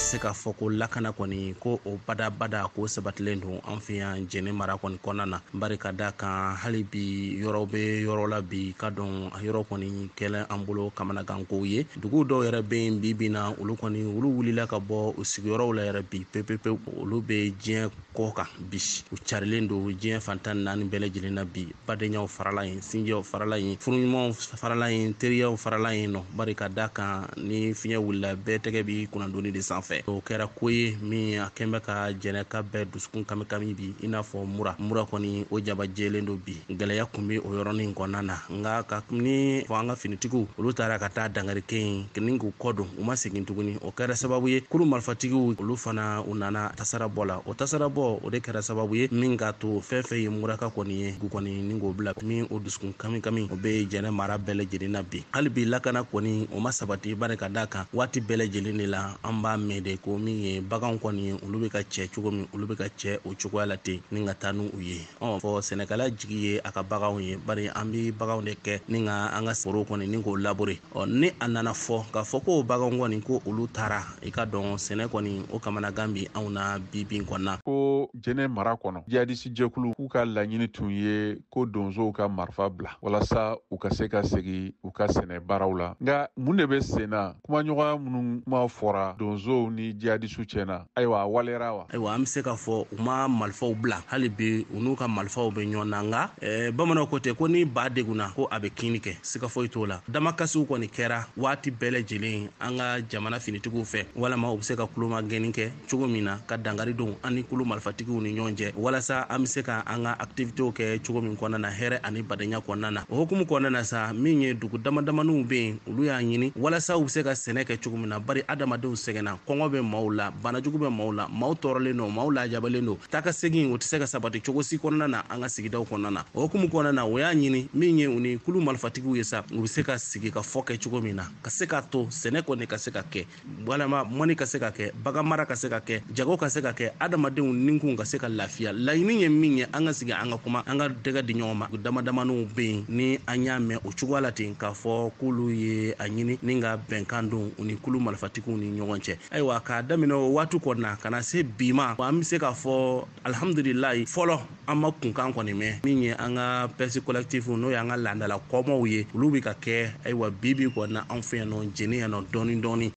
seka foko lakana kɔni ko o bada ko sabatilen don an fɛ yan Djenne mara kɔni kɔnɔna na bari ka da kan hali bi yɔrɔ be yɔrɔ la bi ka dɔn yɔrɔ kɔni kɛlɛ an bolo kamanagankow ye dugu dɔw yɛrɛ be yen bi na olu wulila ka bɔ u sigiyɔrɔw la yɛrɛ bi pepepe olu be diɲɛ kɔ kan bi u carilen don diɲɛ fantan naani bɛɛ lajɛlen na bi badenyaw farala yen sinjiyaw farala yen furuɲumanw farala yen teriyaw farala yen nɔ bari ka da kan ni fiɲɛ wulila bɛɛ tɛgɛ bi kunnadoni de sanfɛ o kɛra ko ye min a kɛn bɛ ka Djenne ka bɛɛ dusukun kami bi i n'a fɔ mura kɔni o jabajɛlen don bi gɛlɛya kun be o yɔrɔnin kɔnɔna na nga ka ni fɔ an ka finitigiw olu taara ka taa dangarike yen ni k'u kɔ don u ma segin tuguni o kɛra sababu ye kulu marfatigiw olu fana u nana tasarabɔ la o tasarabɔ o de kɛra sababu ye min k'a to fɛn ye muraka kɔni ye gu kɔni ni k'o bila min o dusukun kami o be Djenne mara bɛɛ lajɛlen na bi hali bi lakana kɔni o ma sabati bari ka da kan waati bɛɛ lajɛlen de la an b'a mɛn de ko min ye baganw kɔni olu be ka cɛ cogo min olu be ka cɛ o cogoya la ten ni ka taa n'u ye fɔ sɛnɛkɛla jigi ye a ka baganw ye bari an bi baganw de kɛ ni ka an ka foro kɔni ni k'o labure ni a nana fɔ k'a fɔ ko baganw kɔni ko olu taara i ka dɔn sɛnɛ kɔni o kamanagan bi anw na bi kɔnɔna ko Djenne mara kɔnɔ jihadisi jɛkulu k'u ka laɲini tun ye ko donsow ka marifa bila walasa u ka se ka segi u ka sɛnɛ baaraw la nka mun de be sen na kumaɲɔgɔnya minnu kuma fɔra donsow ni jihadisu cɛna ayiwa a walera wa ayiwa an be se ka fɔ u ma marifaw bila hali bi u n'u ka marifaw be ɲɔgɔn na nga bamananw ko ten ko ni ba degunna ko a be kini kɛ siga foyi t'o la damakasiw kɔni kɛra waati bɛɛ lajɛlen an ka jamana finitigiw fɛ walama u be se ka kulomagɛni kɛ cogo min na ka dangari don an ni kulu marfatigiw ni ɲɔgɔn cɛ walasa an be se ka an ka activitew kɛ cogo min kɔnɔna na hɛrɛ ani badenya kɔnɔna na o hukumu kɔnɔna na sa min ye dugu damadamaniw be yen olu y'a ɲini walasa u be se ka sɛnɛ kɛ cogo min na bari adamadenw sɛgɛnna kɔngɔ be maaw la banajugu be maaw la maaw tɔɔrɔlen don maaw lajabalen don taa ka segin o tɛ se ka sabati cogo si kɔnɔna na an ka sigidaw kɔnɔna na o hukumu kɔnɔna na o y'a ɲini min ye u ni kulu marfatigiw ye sa u be se ka sigi ka fɔ kɛ cogo min na ka se k'a to sɛnɛ kɔni ka se ka kɛ walama mɔni ka se ka kɛ bagan mara ka se ka kɛ jago ka se ka kɛ adamadenw ninkun ka se ka lafiya laɲini ye min ye an ka sigi an ka kuma an ka dɛgɛ di ɲɔgɔn ma damadamaniw be yen ni an y'a mɛn o cogoya la ten k'a fɔ k'olu ye a ɲini ni ka bɛnkan don u ni kulu marfatigiw ni ɲɔgɔn cɛ ayiwa k'a daminɛ o waati kɔnɔna ka na se bi ma an be se k'a fɔ alhamdulilayi fɔlɔ an ma kunkan kɔni mɛn min ye an ka pɛsi collectif n'o ye an ka landala kɔmaw ye olu be ka kɛ ayiwa bibi kɔnɔna an fɛ yan nɔ Djenne yan nɔ dɔɔni